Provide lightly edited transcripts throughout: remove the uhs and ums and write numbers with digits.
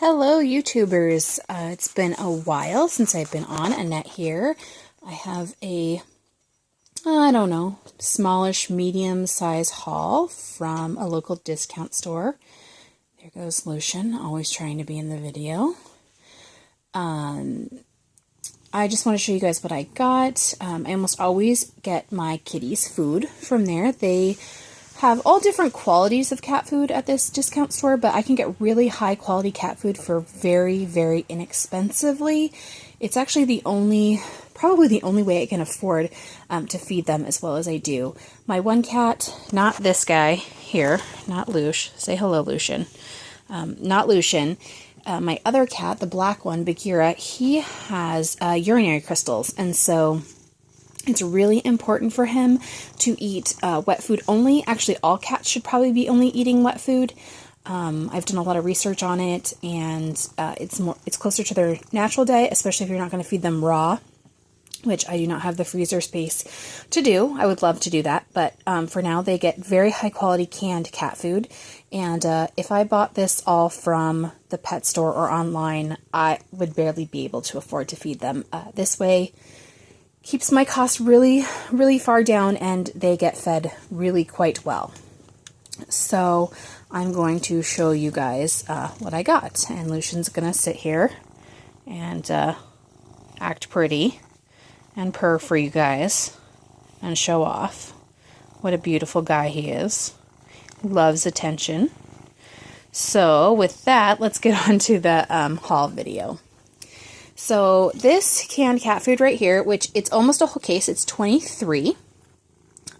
Hello, YouTubers. It's been a while since I've been on. Annette here. I have a, I don't know, smallish, medium-size haul from a local discount store. There goes Lucian, always trying to be in the video. I just want to show you guys what I got. I almost always get my kitties food from there. They have all different qualities of cat food at this discount store, but I can get really high quality cat food for very, very inexpensively. It's actually probably the only way I can afford to feed them as well as I do. My one cat, not this guy here, not Lush. Say hello, Lucian. Not Lucian. My other cat, the black one, Bagheera, he has urinary crystals, and so it's really important for him to eat wet food only. Actually, all cats should probably be only eating wet food. I've done a lot of research on it, and it's closer to their natural diet, especially if you're not going to feed them raw, which I do not have the freezer space to do. I would love to do that, but for now they get very high quality canned cat food. And if I bought this all from the pet store or online, I would barely be able to afford to feed them. This way keeps my costs really, really far down, and they get fed really quite well. So I'm going to show you guys what I got. And Lucian's going to sit here and act pretty and purr for you guys and show off what a beautiful guy he is. Loves attention. So with that, let's get on to the haul video. So this canned cat food right here, which it's almost a whole case, it's 23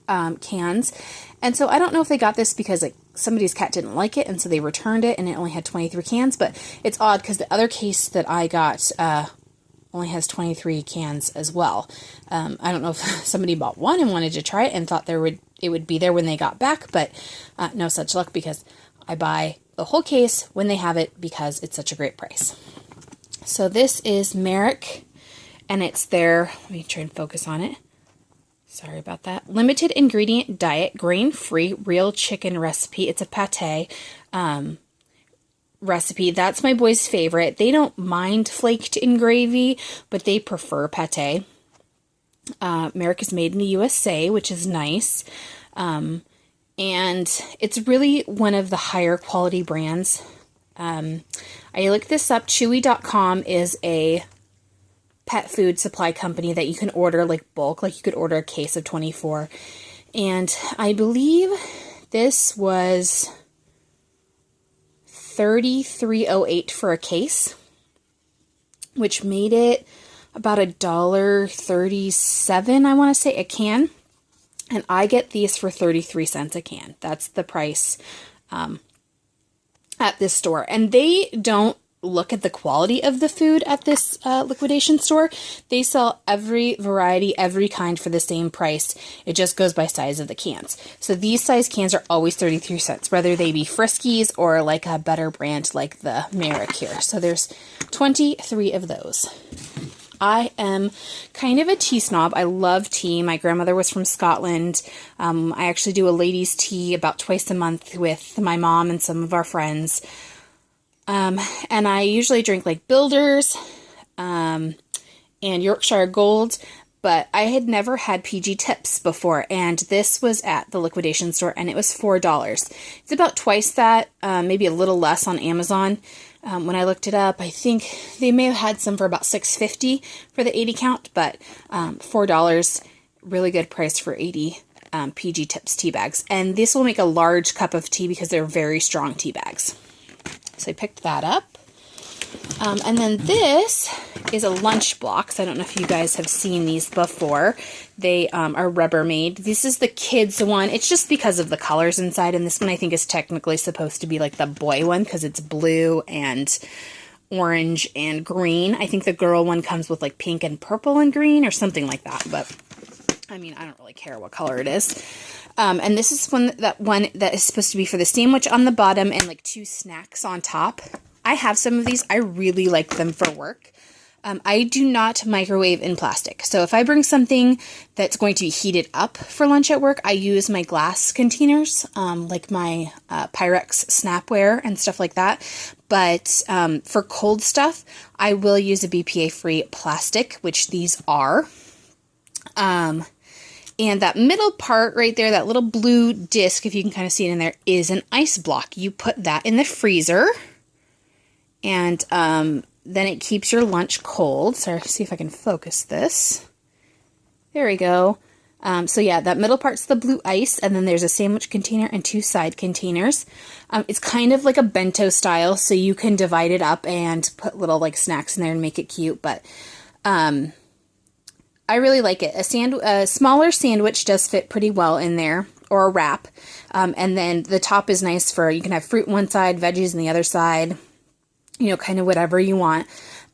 cans. And so I don't know if they got this because like somebody's cat didn't like it and so they returned it and it only had 23 cans, but it's odd because the other case that I got only has 23 cans as well. I don't know if somebody bought one and wanted to try it and thought it would be there when they got back, but no such luck because I buy the whole case when they have it because it's such a great price. So this is Merrick, and it's their, let me try and focus on it. Sorry about that. Limited ingredient diet, grain-free, real chicken recipe. It's a pate recipe. That's my boy's favorite. They don't mind flaked in gravy, but they prefer pate. Merrick is made in the USA, which is nice. And it's really one of the higher quality brands. I looked this up. Chewy.com is a pet food supply company that you can order like bulk, like you could order a case of 24. And I believe this was $33.08 for a case, which made it about $1.37, I want to say, a can. And I get these for 33 cents a can. That's the price at this store. And they don't look at the quality of the food at this liquidation store. They sell every variety, every kind for the same price. It just goes by size of the cans. So these size cans are always 33 cents, whether they be Friskies or like a better brand like the Merrick here. So there's 23 of those. I am kind of a tea snob. I love tea. My grandmother was from Scotland. I actually do a ladies' tea about twice a month with my mom and some of our friends. And I usually drink like Builders and Yorkshire Gold, but I had never had PG Tips before, and this was at the liquidation store, and it was $4. It's about twice that, maybe a little less on Amazon. When I looked it up, I think they may have had some for about $6.50 for the 80 count, but $4, really good price for 80 PG Tips tea bags. And this will make a large cup of tea because they're very strong tea bags. So I picked that up. And then this is a lunch box. I don't know if you guys have seen these before. They are Rubbermaid. This is the kids one. It's just because of the colors inside. And this one I think is technically supposed to be like the boy one because it's blue and orange and green. I think the girl one comes with like pink and purple and green or something like that. But I mean, I don't really care what color it is. And this is one that is supposed to be for the sandwich on the bottom and like 2 snacks on top. I have some of these. I really like them for work. I do not microwave in plastic. So if I bring something that's going to be heated up for lunch at work, I use my glass containers, like my Pyrex Snapware and stuff like that. But for cold stuff, I will use a BPA-free plastic, which these are. And that middle part right there, that little blue disc, if you can kind of see it in there, is an ice block. You put that in the freezer, and then it keeps your lunch cold. So see if I can focus this. There we go. So yeah, that middle part's the blue ice, and then there's a sandwich container and 2 side containers. It's kind of like a bento style, so you can divide it up and put little like snacks in there and make it cute, but I really like it. A smaller sandwich does fit pretty well in there, or a wrap. And then the top is nice for, you can have fruit on one side, veggies on the other side, you know, kind of whatever you want.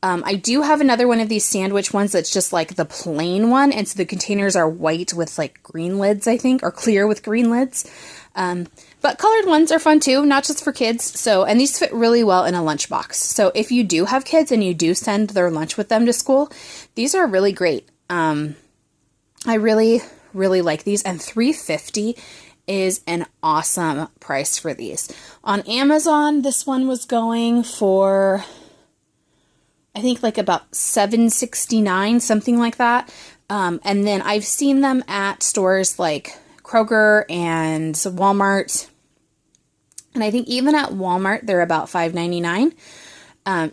I do have another one of these sandwich ones that's just like the plain one, and so the containers are white with like green lids, I think, or clear with green lids. But colored ones are fun too, not just for kids. So, and these fit really well in a lunchbox. So if you do have kids and you do send their lunch with them to school, these are really great. I really, really like these, and $3.50 is an awesome price for these. On Amazon, this one was going for, I think, like about $7.69, something like that. And then I've seen them at stores like Kroger and Walmart. And I think even at Walmart, they're about $5.99.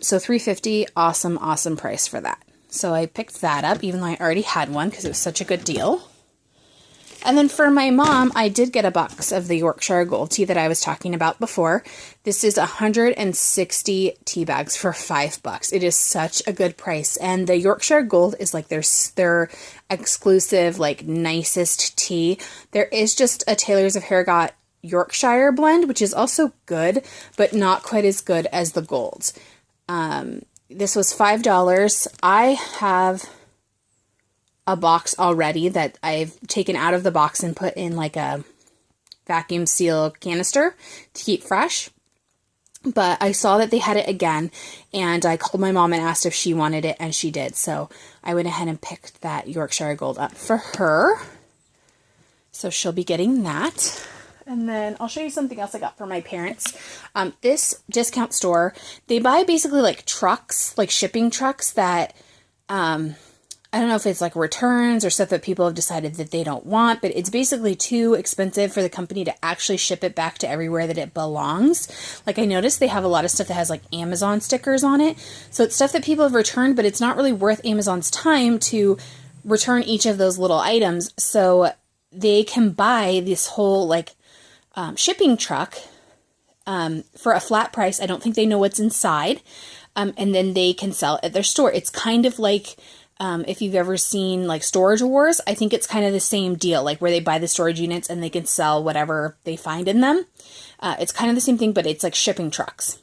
So $3.50, awesome, awesome price for that. So I picked that up, even though I already had one because it was such a good deal. And then for my mom, I did get a box of the Yorkshire Gold tea that I was talking about before. This is 160 tea bags for $5. It is such a good price. And the Yorkshire Gold is like their exclusive, like nicest tea. There is just a Taylors of Harrogate Yorkshire blend, which is also good, but not quite as good as the Golds. This was $5. I have a box already that I've taken out of the box and put in like a vacuum seal canister to keep fresh. But I saw that they had it again, and I called my mom and asked if she wanted it, and she did. So I went ahead and picked that Yorkshire Gold up for her. So she'll be getting that. And then I'll show you something else I got for my parents. This discount store, they buy basically like trucks, like shipping trucks that, I don't know if it's like returns or stuff that people have decided that they don't want, but it's basically too expensive for the company to actually ship it back to everywhere that it belongs. Like I noticed they have a lot of stuff that has like Amazon stickers on it. So it's stuff that people have returned, but it's not really worth Amazon's time to return each of those little items. So they can buy this whole like shipping truck for a flat price. I don't think they know what's inside. And then they can sell it at their store. It's kind of like if you've ever seen like Storage Wars, I think it's kind of the same deal, like where they buy the storage units and they can sell whatever they find in them. It's kind of the same thing, but it's like shipping trucks.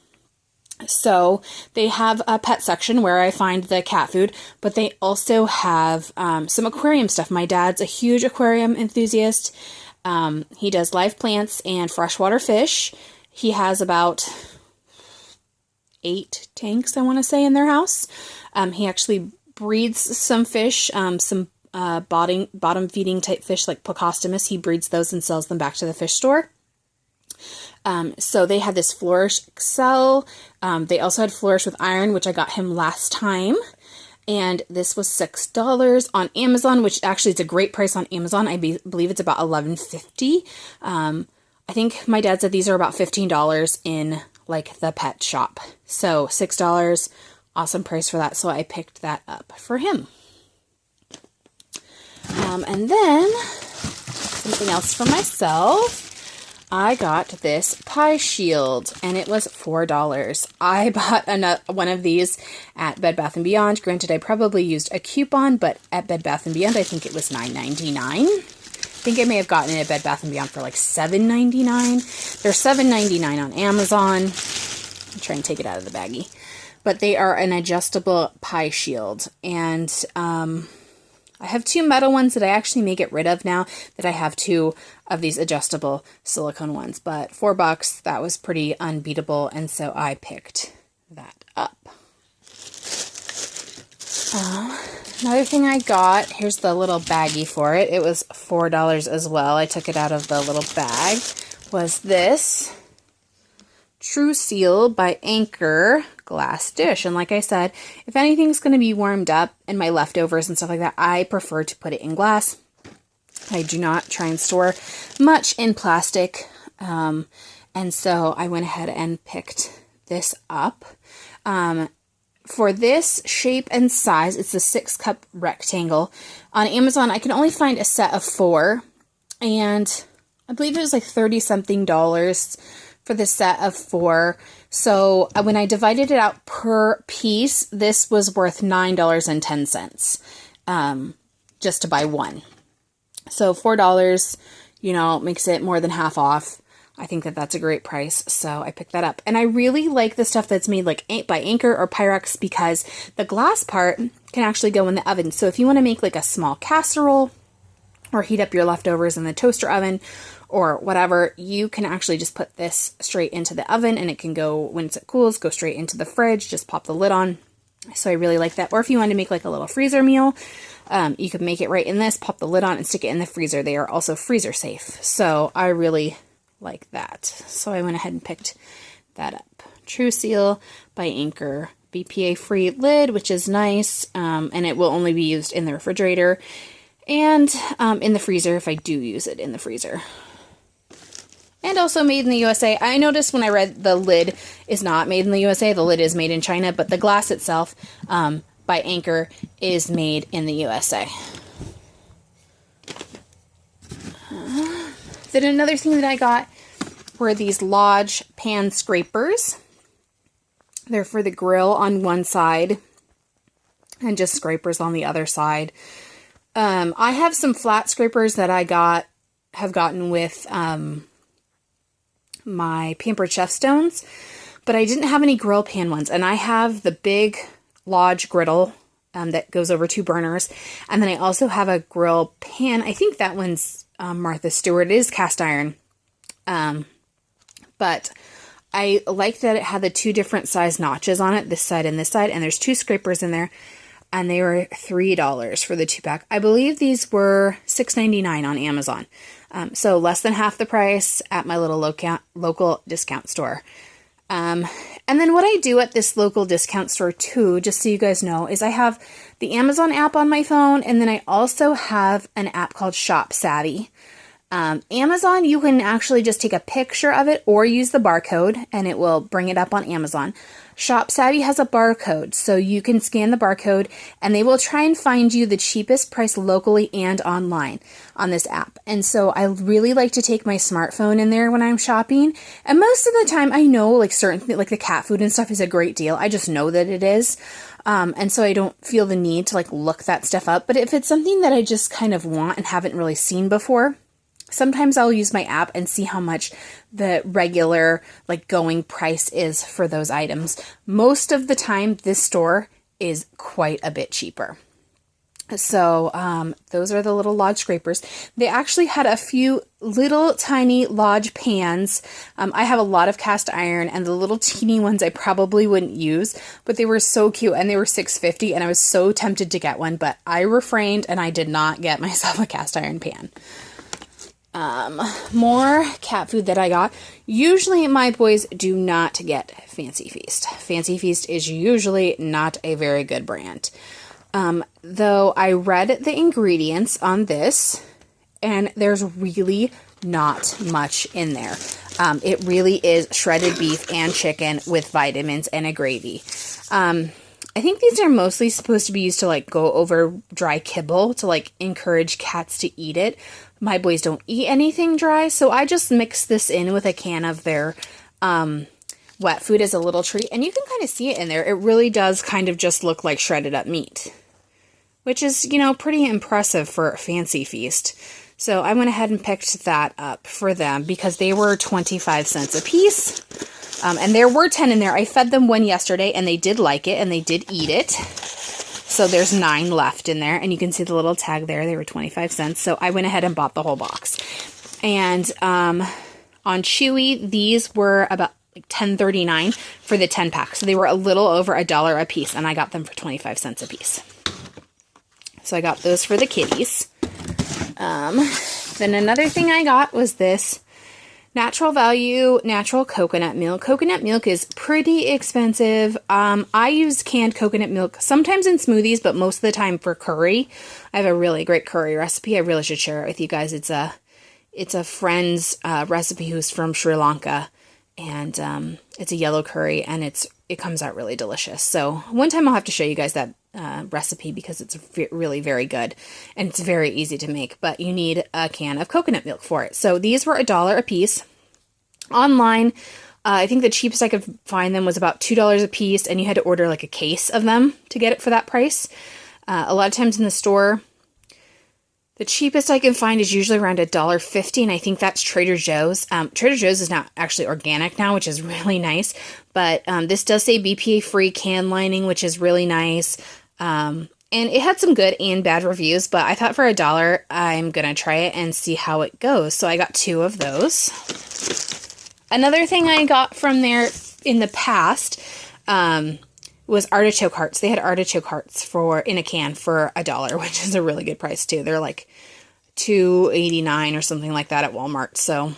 So they have a pet section where I find the cat food, but they also have some aquarium stuff. My dad's a huge aquarium enthusiast. He does live plants and freshwater fish. He has about 8 tanks, I want to say, in their house. He actually breeds some fish, some bottom feeding type fish like Plecostomus. He breeds those and sells them back to the fish store. So they had this Flourish Excel. They also had Flourish with Iron, which I got him last time. And this was $6 on Amazon, which actually is a great price on Amazon. I believe it's about $11.50. I think my dad said these are about $15 in like the pet shop. So $6, awesome price for that. So I picked that up for him. And then something else for myself. I got this pie shield, and it was $4. I bought one of these at Bed Bath & Beyond. Granted, I probably used a coupon, but at Bed Bath & Beyond, I think it was $9.99. I think I may have gotten it at Bed Bath & Beyond for like $7.99. They're $7.99 on Amazon. I'll try and take it out of the baggie. But they are an adjustable pie shield, and I have 2 metal ones that I actually may get rid of now that I have 2 of these adjustable silicone ones. But $4, that was pretty unbeatable, and so I picked that up. Another thing I got, here's the little baggie for it. It was $4 as well. I took it out of the little bag. Was this Tru-Seal by Anchor glass dish. And like I said, if anything's going to be warmed up and my leftovers and stuff like that, I prefer to put it in glass. I do not try and store much in plastic. And so I went ahead and picked this up. For this shape and size, it's a 6-cup rectangle. On Amazon, I can only find a set of 4. And I believe it was like $30-something for the set of 4. So when I divided it out per piece, this was worth $9.10 just to buy one. So $4, makes it more than half off. I think that that's a great price, so I picked that up. And I really like the stuff that's made like by Anchor or Pyrex because the glass part can actually go in the oven. So if you want to make like a small casserole or heat up your leftovers in the toaster oven or whatever, you can actually just put this straight into the oven and it can go, once it cools, go straight into the fridge, just pop the lid on. So I really like that. Or if you want to make like a little freezer meal, you could make it right in this, pop the lid on and stick it in the freezer. They are also freezer safe. So I really like that. So I went ahead and picked that up. Tru-Seal by Anchor. BPA free lid, which is nice. And it will only be used in the refrigerator and in the freezer if I do use it in the freezer. And also made in the USA. I noticed when I read the lid is not made in the USA. The lid is made in China, but the glass itself by Anchor is made in the USA. Then another thing that I got were these Lodge pan scrapers. They're for the grill on one side and just scrapers on the other side. I have some flat scrapers that I have gotten with my Pampered Chef stones, but I didn't have any grill pan ones. And I have the big Lodge griddle that goes over 2 burners. And then I also have a grill pan. I think that one's Martha Stewart. It is cast iron. But I like that it had the 2 different size notches on it, this side and this side. And there's 2 scrapers in there. And they were $3 for the 2-pack. I believe these were $6.99 on Amazon. So less than half the price at my little local discount store. And then what I do at this local discount store too, just so you guys know, is I have the Amazon app on my phone, and then I also have an app called Shop Savvy. Amazon, you can actually just take a picture of it or use the barcode, and it will bring it up on Amazon. Shop Savvy has a barcode, so you can scan the barcode, and they will try and find you the cheapest price locally and online on this app. And so I really like to take my smartphone in there when I'm shopping. And most of the time, I know like certain like the cat food and stuff is a great deal. I just know that it is. And so I don't feel the need to like look that stuff up. But if it's something that I just kind of want and haven't really seen before, sometimes I'll use my app and see how much the regular like going price is for those items. Most of the time, this store is quite a bit cheaper. So those are the little Lodge scrapers. They actually had a few little tiny Lodge pans. I have a lot of cast iron, and the little teeny ones I probably wouldn't use, but they were so cute, and they were $6.50, and I was so tempted to get one, but I refrained and I did not get myself a cast iron pan. More cat food that I got. Usually my boys do not get Fancy Feast. Fancy Feast is usually not a very good brand. Though I read the ingredients on this, and there's really not much in there. It really is shredded beef and chicken with vitamins and a gravy. I think these are mostly supposed to be used to like go over dry kibble to like encourage cats to eat it. My boys don't eat anything dry, so I just mix this in with a can of their wet food as a little treat. And you can kind of see it in there. It really does kind of just look like shredded up meat, which is, pretty impressive for Fancy Feast. So I went ahead and picked that up for them because they were 25 cents a piece. And there were 10 in there. I fed them one yesterday, and they did like it, and they did eat it. So there's 9 left in there, and you can see the little tag there. They were 25 cents. So I went ahead and bought the whole box. And on Chewy, these were about like $10.39 for the 10-pack. So they were a little over $1 a piece, and I got them for 25 cents a piece. So I got those for the kitties. Then another thing I got was this Natural Value Natural Coconut Milk. Coconut milk is pretty expensive. I use canned coconut milk sometimes in smoothies, but most of the time for curry. I have a really great curry recipe. I really should share it with you guys. It's a friend's recipe who's from Sri Lanka, and it's a yellow curry, and it comes out really delicious. So one time I'll have to show you guys that recipe because it's really very good, and it's very easy to make, but you need a can of coconut milk for it. So these were $1 a piece. Online, I think the cheapest I could find them was about $2 a piece, and you had to order like a case of them to get it for that price. A lot of times in the store, the cheapest I can find is usually around $1.50, and I think that's Trader Joe's. Trader Joe's is not actually organic now, which is really nice, but this does say BPA-free can lining, which is really nice. And it had some good and bad reviews, but I thought for $1, I'm going to try it and see how it goes. So I got 2 of those. Another thing I got from there in the past was artichoke hearts. They had artichoke hearts in a can for $1, which is a really good price too. They're like $2.89 or something like that at Walmart. So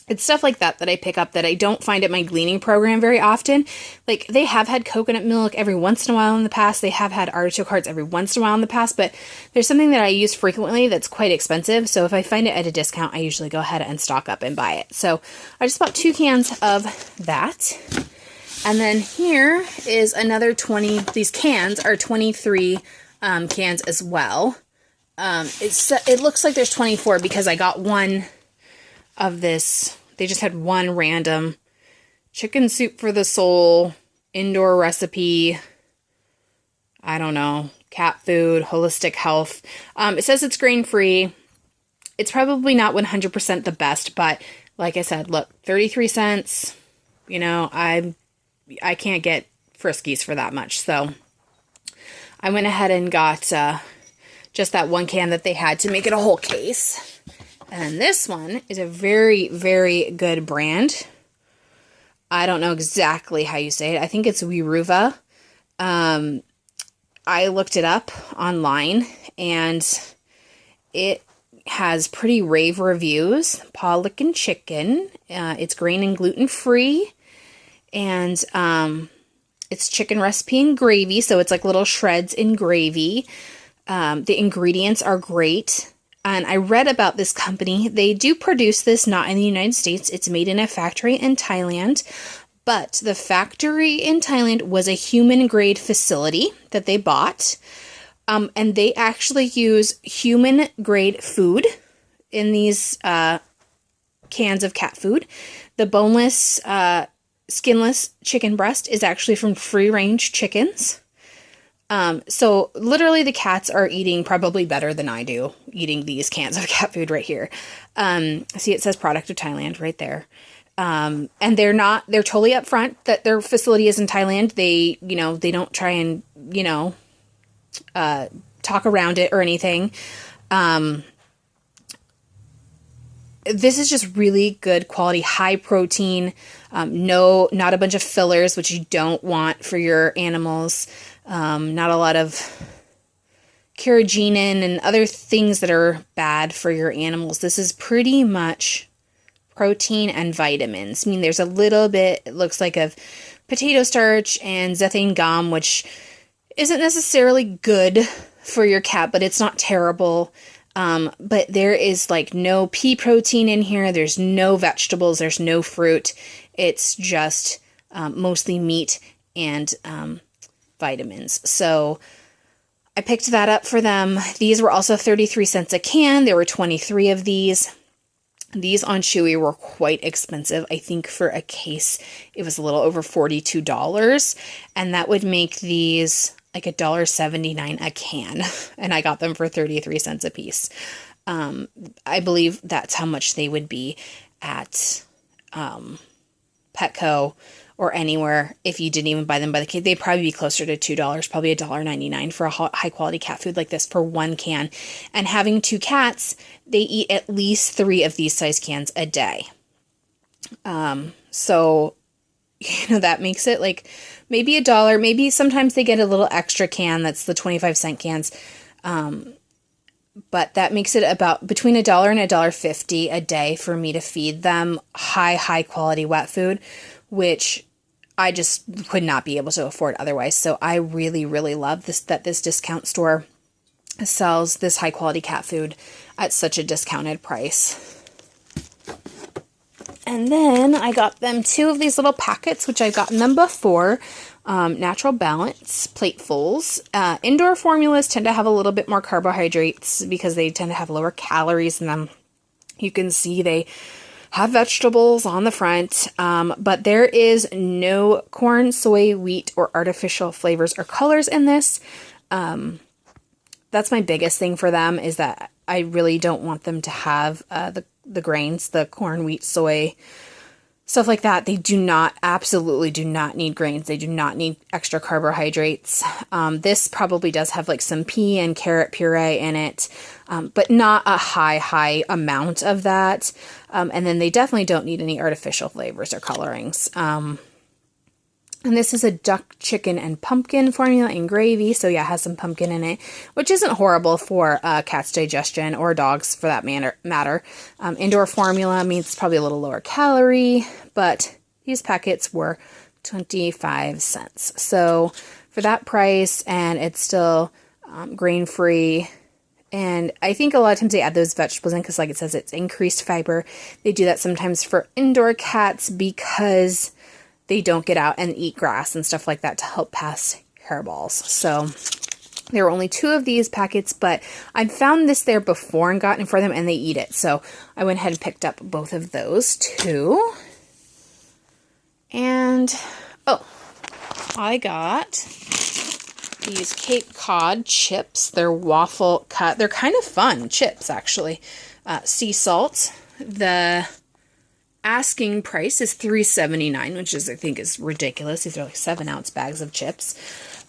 it's stuff like that I pick up that I don't find at my gleaning program very often. Like, they have had coconut milk every once in a while in the past. They have had artichoke hearts every once in a while in the past, but there's something that I use frequently that's quite expensive. So if I find it at a discount, I usually go ahead and stock up and buy it. So I just bought 2 cans of that. And then here is another 20. These cans are 23 cans as well. It looks like there's 24 because I got one of this. They just had one random chicken soup for the soul, indoor recipe, I don't know, cat food, holistic health. It says it's grain-free. It's probably not 100% the best, but like I said, look, 33 cents, you know, I can't get Friskies for that much. So I went ahead and got just that one can that they had to make it a whole case. And this one is a very, very good brand. I don't know exactly how you say it. I think it's Weruva. I looked it up online, and it has pretty rave reviews. Paw Lickin' Chicken. It's grain and gluten free. And it's chicken recipe and gravy, so it's like little shreds in gravy. The ingredients are great. And I read about this company. They do produce this not in the United States. It's made in a factory in Thailand. But the factory in Thailand was a human-grade facility that they bought. And they actually use human-grade food in these cans of cat food. The boneless, skinless chicken breast is actually from free-range chickens. So literally the cats are eating probably better than I do, eating these cans of cat food right here. See, it says product of Thailand right there. And they're totally upfront that their facility is in Thailand. They don't try and, talk around it or anything. This is just really good quality, high protein, not a bunch of fillers, which you don't want for your animals. Not a lot of carrageenan and other things that are bad for your animals. This is pretty much protein and vitamins. I mean, there's a little bit, it looks like, of potato starch and zethane gum, which isn't necessarily good for your cat, but it's not terrible. But there is like no pea protein in here. There's no vegetables. There's no fruit. It's just mostly meat and vitamins. So I picked that up for them. These were also 33 cents a can. There were 23 of these. These on Chewy were quite expensive. I think for a case, it was a little over $42. And that would make these like $1.79 a can. And I got them for 33 cents a piece. I believe that's how much they would be at Petco or anywhere if you didn't even buy them by the case. They'd probably be closer to $2, probably $1.99 for a high quality cat food like this for one can. And having 2 cats, they eat at least 3 of these size cans a day. So, that makes it like maybe $1. Maybe sometimes they get a little extra can that's the 25-cent cans. But that makes it about between $1 and $1.50 a day for me to feed them high quality wet food, which I just would not be able to afford otherwise. So I really, really love that this discount store sells this high quality cat food at such a discounted price. And then I got them 2 of these little packets, which I've gotten them before. Natural Balance platefuls. Indoor formulas tend to have a little bit more carbohydrates because they tend to have lower calories in them. You can see they have vegetables on the front, but there is no corn, soy, wheat, or artificial flavors or colors in this. That's my biggest thing for them, is that I really don't want them to have the grains, the corn, wheat, soy, stuff like that. They absolutely do not need grains. They do not need extra carbohydrates. This probably does have like some pea and carrot puree in it, but not a high amount of that. And then they definitely don't need any artificial flavors or colorings. And this is a duck, chicken, and pumpkin formula and gravy. So yeah, it has some pumpkin in it, which isn't horrible for cat's digestion, or dogs for that matter. Indoor formula means it's probably a little lower calorie, but these packets were 25 cents. So for that price, and it's still grain-free. And I think a lot of times they add those vegetables in because, like it says, it's increased fiber. They do that sometimes for indoor cats because they don't get out and eat grass and stuff like that to help pass hairballs. So there were only 2 of these packets, but I'd found this there before and gotten it for them, and they eat it. So I went ahead and picked up both of those too. And, I got these Cape Cod chips. They're waffle cut. They're kind of fun chips, actually. Sea salt. The asking price is $3.79, which I think is ridiculous. These are like 7-ounce bags of chips.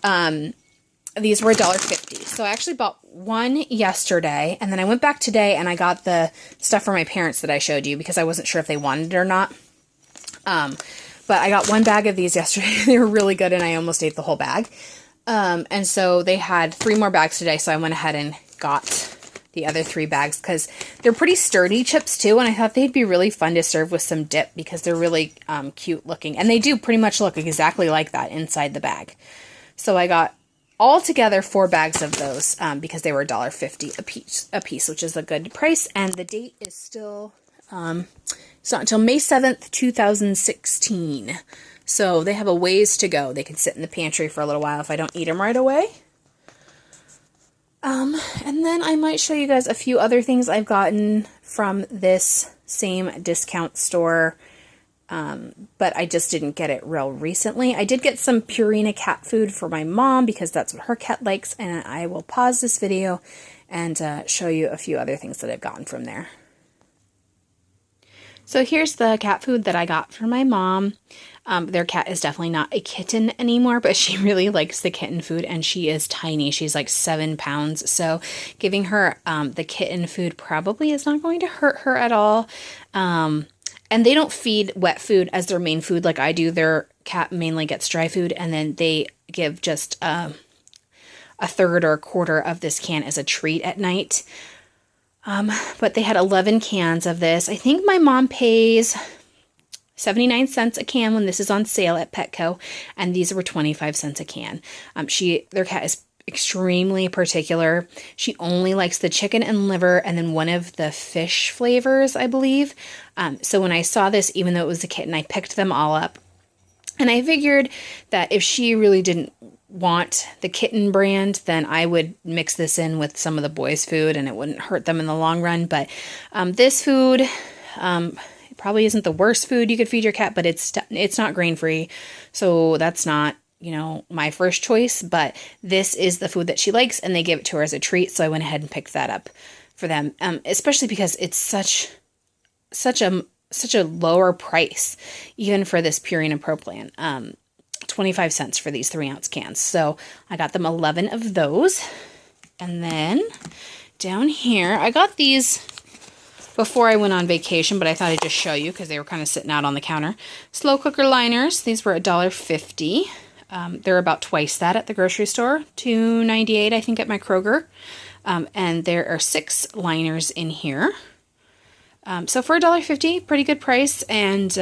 These were $1.50. So I actually bought one yesterday, and then I went back today and I got the stuff for my parents that I showed you because I wasn't sure if they wanted it or not. But I got one bag of these yesterday. They were really good, and I almost ate the whole bag. And so they had 3 more bags today, so I went ahead and got the other 3 bags because they're pretty sturdy chips too, and I thought they'd be really fun to serve with some dip because they're really cute looking, and they do pretty much look exactly like that inside the bag. So I got all together 4 bags of those because they were $1.50 a piece, which is a good price, and the date is still it's not until May 7th, 2016. So they have a ways to go. They can sit in the pantry for a little while if I don't eat them right away. And then I might show you guys a few other things I've gotten from this same discount store, but I just didn't get it real recently. I did get some Purina cat food for my mom because that's what her cat likes, and I will pause this video and show you a few other things that I've gotten from there. So here's the cat food that I got for my mom. Their cat is definitely not a kitten anymore, but she really likes the kitten food, and she is tiny. She's like 7 pounds, so giving her the kitten food probably is not going to hurt her at all. And they don't feed wet food as their main food like I do. Their cat mainly gets dry food, and then they give just a third or a quarter of this can as a treat at night. But they had 11 cans of this. I think my mom pays 79 cents a can when this is on sale at Petco, and these were 25 cents a can. Their cat is extremely particular. She only likes the chicken and liver and then one of the fish flavors, I believe. So when I saw this, even though it was a kitten, I picked them all up. And I figured that if she really didn't want the kitten brand, then I would mix this in with some of the boys' food and it wouldn't hurt them in the long run. But this food it probably isn't the worst food you could feed your cat, but it's not grain-free. So that's not, my first choice. But this is the food that she likes, and they give it to her as a treat. So I went ahead and picked that up for them, especially because it's such a lower price, even for this Purina Pro Plan. 25 cents for these 3-ounce cans. So I got them 11 of those. And then down here, I got these before I went on vacation, but I thought I'd just show you because they were kind of sitting out on the counter. Slow cooker liners. These were $1.50 They're about twice that at the grocery store, $2.98 I think at my Kroger. And there are 6 liners in here. So for $1.50, pretty good price, and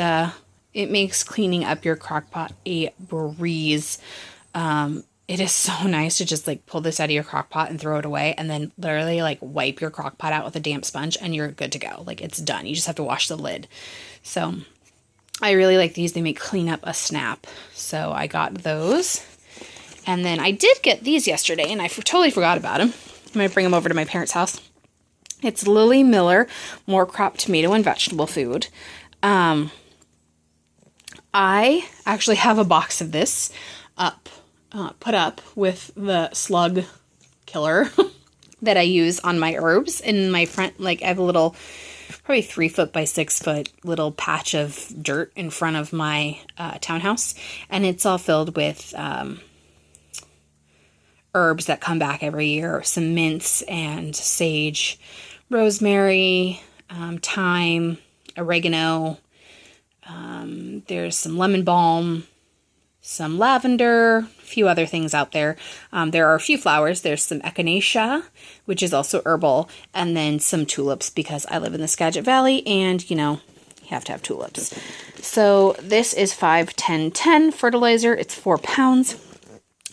it makes cleaning up your crock pot a breeze. It is so nice to just like pull this out of your crock pot and throw it away, and then literally like wipe your crock pot out with a damp sponge and you're good to go. Like, it's done. You just have to wash the lid. So I really like these. They make cleanup a snap. So I got those. And then I did get these yesterday, and I totally forgot about them. I'm going to bring them over to my parents' house. It's Lily Miller More Crop Tomato and Vegetable Food. I actually have a box of this put up with the slug killer that I use on my herbs in my front. Like, I have a little, probably 3 foot by 6 foot little patch of dirt in front of my townhouse, and it's all filled with herbs that come back every year. Some mints and sage, rosemary, thyme, oregano. There's some lemon balm, some lavender, a few other things out there. There are a few flowers. There's some echinacea, which is also herbal, and then some tulips, because I live in the Skagit Valley, and, you know, you have to have tulips. So this is 5-10-10 fertilizer. It's 4 pounds,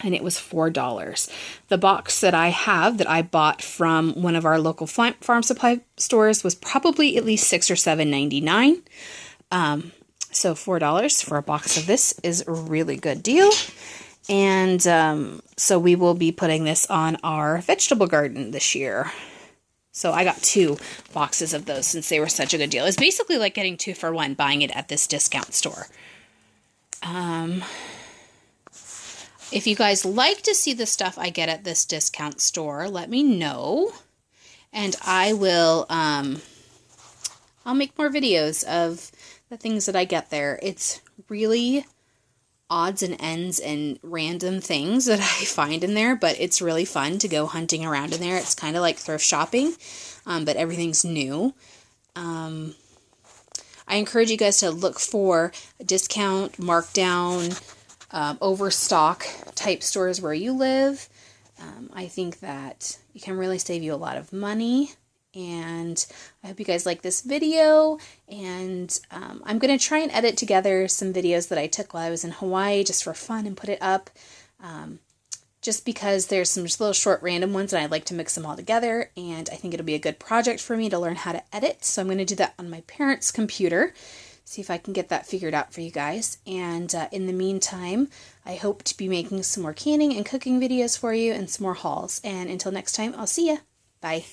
and it was $4. The box that I have that I bought from one of our local farm supply stores was probably at least $6 or $7.99. So $4 for a box of this is a really good deal. And so we will be putting this on our vegetable garden this year. So I got 2 boxes of those since they were such a good deal. It's basically like getting 2 for 1 buying it at this discount store. If you guys like to see the stuff I get at this discount store, let me know. And I will, I'll make more videos of the things that I get there. It's really odds and ends and random things that I find in there, but it's really fun to go hunting around in there. It's kind of like thrift shopping, but everything's new. I encourage you guys to look for discount, markdown, overstock type stores where you live. I think that it can really save you a lot of money. And I hope you guys like this video, and I'm going to try and edit together some videos that I took while I was in Hawaii just for fun and put it up, just because there's some just little short random ones and I'd like to mix them all together, and I think it'll be a good project for me to learn how to edit. So I'm going to do that on my parents' computer, see if I can get that figured out for you guys. And in the meantime, I hope to be making some more canning and cooking videos for you and some more hauls. And until next time, I'll see ya. Bye.